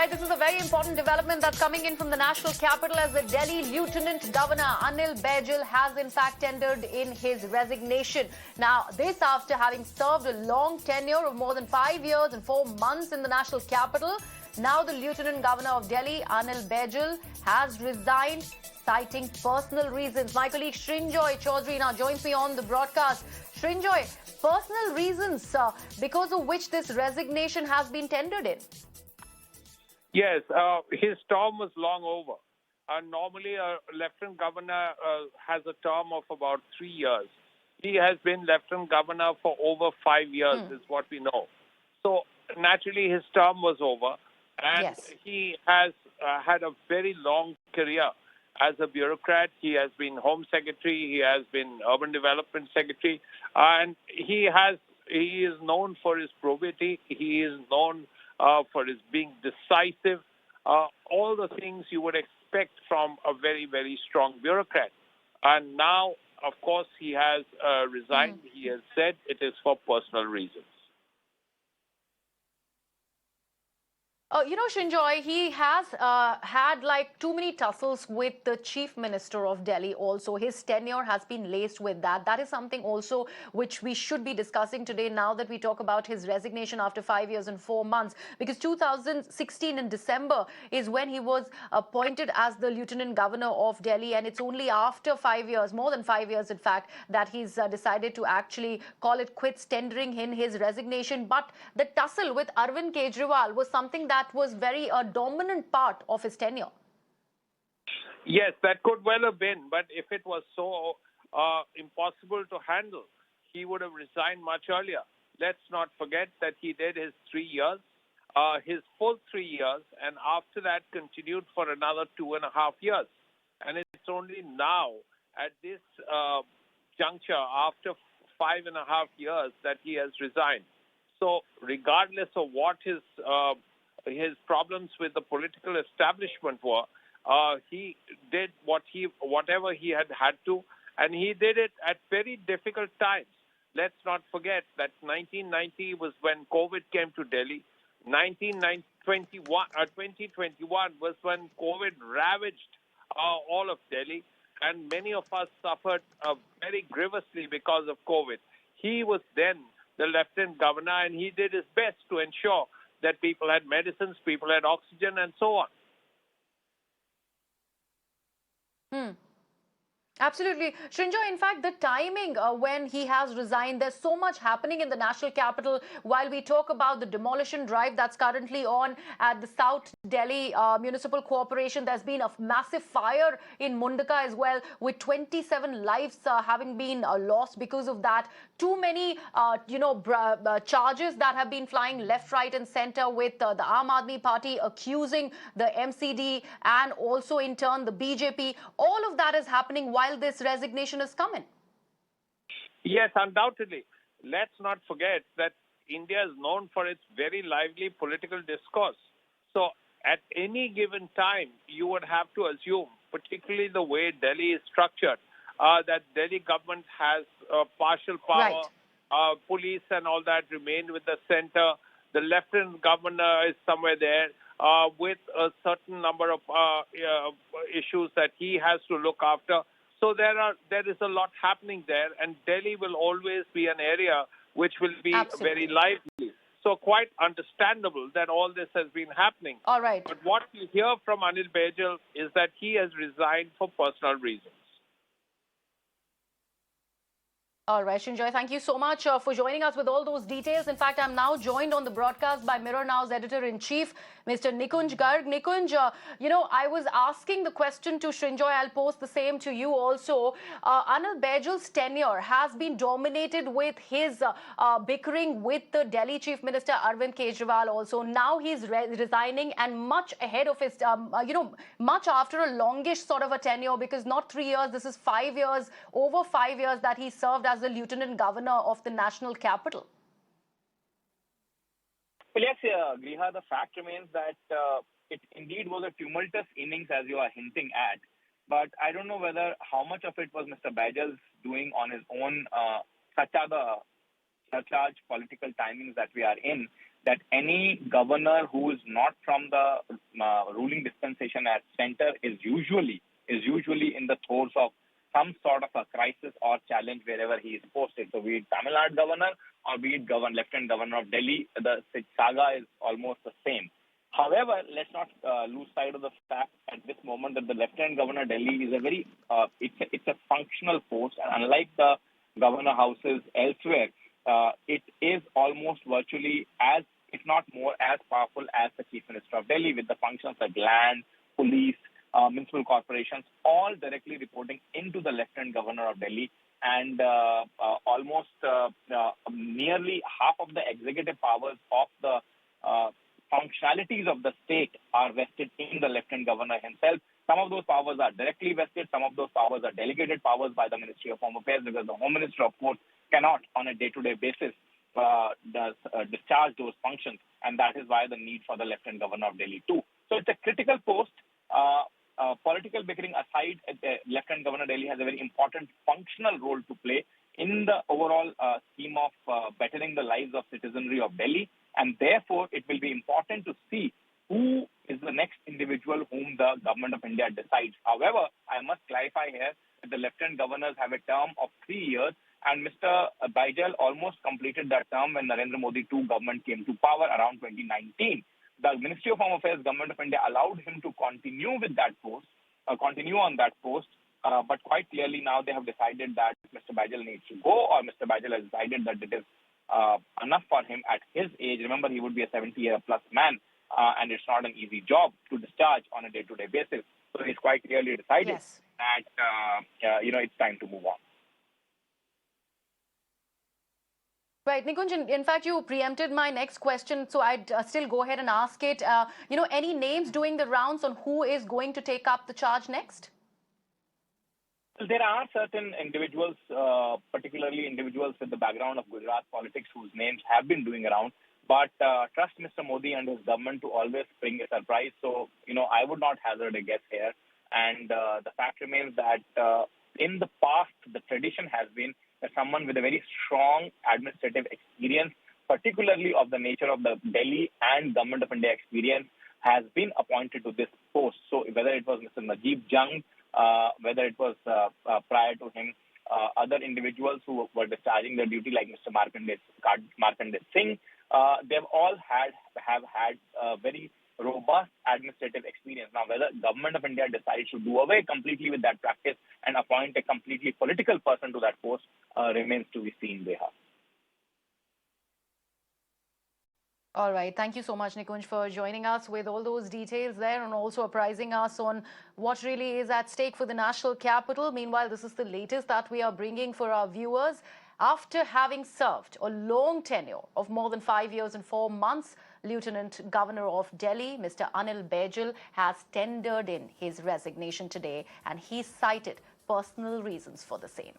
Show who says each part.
Speaker 1: right, this is a very important development that's coming in from the national capital as the Delhi Lieutenant Governor Anil Baijal has in fact tendered in his resignation. Now, this after having served a long tenure of more than 5 years and 4 months in the national capital. Now the Lieutenant Governor of Delhi, Anil Baijal, has resigned, citing personal reasons. My colleague Srinjoy Chaudhary now joins me on the broadcast. Srinjoy, personal reasons because of which this resignation has been tendered in.
Speaker 2: Yes, his term was long over. Normally, a lieutenant governor has a term of about 3 years. He has been lieutenant governor for over 5 years, is what we know. So, naturally, his term was over. And
Speaker 1: yes,
Speaker 2: he has had a very long career as a bureaucrat. He has been Home Secretary. He has been Urban Development Secretary. And he is known for his probity. He is known for his being decisive, all the things you would expect from a very, very strong bureaucrat. And now, of course, he has resigned. He has said it is for personal reasons.
Speaker 1: Srinjoy, he has had like too many tussles with the Chief Minister of Delhi also. His tenure has been laced with that. That is something also which we should be discussing today now that we talk about his resignation after 5 years and 4 months. Because 2016 in December is when he was appointed as the Lieutenant Governor of Delhi. And it's only after 5 years, more than 5 years in fact, that he's decided to actually call it quits, tendering in his resignation. But the tussle with Arvind Kejriwal was something that was very dominant part of his tenure.
Speaker 2: Yes, that could well have been. But if it was so impossible to handle, he would have resigned much earlier. Let's not forget that he did his 3 years, his full 3 years, and after that continued for another 2.5 years. And it's only now, at this juncture, after 5.5 years, that he has resigned. So regardless of what his problems with the political establishment were, he did whatever he had to, and he did it at very difficult times. Let's not forget that 1990 was when COVID came to Delhi. 2021 was when COVID ravaged all of Delhi, and many of us suffered very grievously because of COVID. He was then the lieutenant governor, and he did his best to ensure that people had medicines, people had oxygen, and so on.
Speaker 1: Absolutely. Srinjoy, in fact, the timing when he has resigned, there's so much happening in the national capital. While we talk about the demolition drive that's currently on at the South Delhi Municipal Corporation, there's been a massive fire in Mundaka as well, with 27 lives having been lost because of that. Too many, charges that have been flying left, right and center with the Aam Aadmi Party accusing the MCD and also in turn the BJP. All of that is happening while this resignation is coming.
Speaker 2: Yes, undoubtedly. Let's not forget that India is known for its very lively political discourse. So at any given time, you would have to assume, particularly the way Delhi is structured, that Delhi government has partial power,
Speaker 1: right.
Speaker 2: Police and all that remain with the center. The lieutenant governor is somewhere there with a certain number of issues that he has to look after. So there is a lot happening there, and Delhi will always be an area which will be
Speaker 1: Absolutely.
Speaker 2: very lively. So quite understandable that all this has been happening.
Speaker 1: All right.
Speaker 2: But what we hear from Anil Baijal is that he has resigned for personal reasons.
Speaker 1: All right, Srinjoy, thank you so much for joining us with all those details. In fact, I'm now joined on the broadcast by Mirror Now's editor-in-chief, Mr. Nikunj Garg. Nikunj, I was asking the question to Srinjoy. I'll pose the same to you also. Anil Baijal's tenure has been dominated with his bickering with the Delhi Chief Minister Arvind Kejriwal also. Now he's resigning, and much ahead of his, much after a longish sort of a tenure, because not 3 years, this is 5 years, over 5 years that he served as the Lieutenant Governor of the national capital.
Speaker 3: Well, yes, Griha, the fact remains that it indeed was a tumultuous innings, as you are hinting at. But I don't know how much of it was Mr. Baijal's doing on his own, such are the surcharge political timings that we are in, that any governor who is not from the ruling dispensation at center is usually in the throes of some sort of a crisis or challenge wherever he is posted. So be it Tamil Nadu governor or be it Lieutenant Governor of Delhi, the saga is almost the same. However, let's not lose sight of the fact at this moment that the Lieutenant Governor of Delhi is a very it's a functional post, and unlike the governor houses elsewhere, it is almost virtually as, if not more, as powerful as the Chief Minister of Delhi, with the functions like land, police, municipal corporations, all directly reporting into the Lieutenant Governor of Delhi, and almost nearly half of the executive powers of the functionalities of the state are vested in the Lieutenant Governor himself. Some of those powers are directly vested. Some of those powers are delegated powers by the Ministry of Home Affairs, because the Home Minister, of course, cannot on a day-to-day basis discharge those functions. And that is why the need for the Lieutenant Governor of Delhi too. So it's a critical post. Political bickering aside, Lieutenant Governor of Delhi has a very important functional role to play in the overall scheme of bettering the lives of citizenry of Delhi. And therefore, it will be important to see who is the next individual whom the government of India decides. However, I must clarify here that the lieutenant governors have a term of 3 years, and Mr. Baijal almost completed that term when Narendra Modi II government came to power around 2019. The Ministry of Home Affairs, Government of India allowed him to continue with that post, but quite clearly now they have decided that Mr. Baijal needs to go, or Mr. Baijal has decided that it is enough for him at his age. Remember, he would be a 70-year-plus man, and it's not an easy job to discharge on a day-to-day basis. So he's quite clearly decided that it's time to move on.
Speaker 1: Right, Nikunj, in fact, you preempted my next question, so I'd still go ahead and ask it. Any names doing the rounds on who is going to take up the charge next?
Speaker 3: There are certain individuals, particularly individuals with the background of Gujarat politics, whose names have been doing around. But trust Mr. Modi and his government to always bring a surprise. So, I would not hazard a guess here. And the fact remains that in the past, the tradition has been that someone with a very strong administrative experience, particularly of the nature of the Delhi and Government of India experience, has been appointed to this post. So whether it was Mr. Najeeb Jung, whether it was prior to him, other individuals who were discharging their duty like Mr. Markandeya Singh, they've all have had very robust administrative experience. Now, whether Government of India decides to do away completely with that practice and appoint a completely political person to that post remains to be seen, Beha.
Speaker 1: All right. Thank you so much, Nikunj, for joining us with all those details there and also apprising us on what really is at stake for the national capital. Meanwhile, this is the latest that we are bringing for our viewers. After having served a long tenure of more than 5 years and 4 months, Lieutenant Governor of Delhi, Mr. Anil Baijal, has tendered in his resignation today, and he cited personal reasons for the same.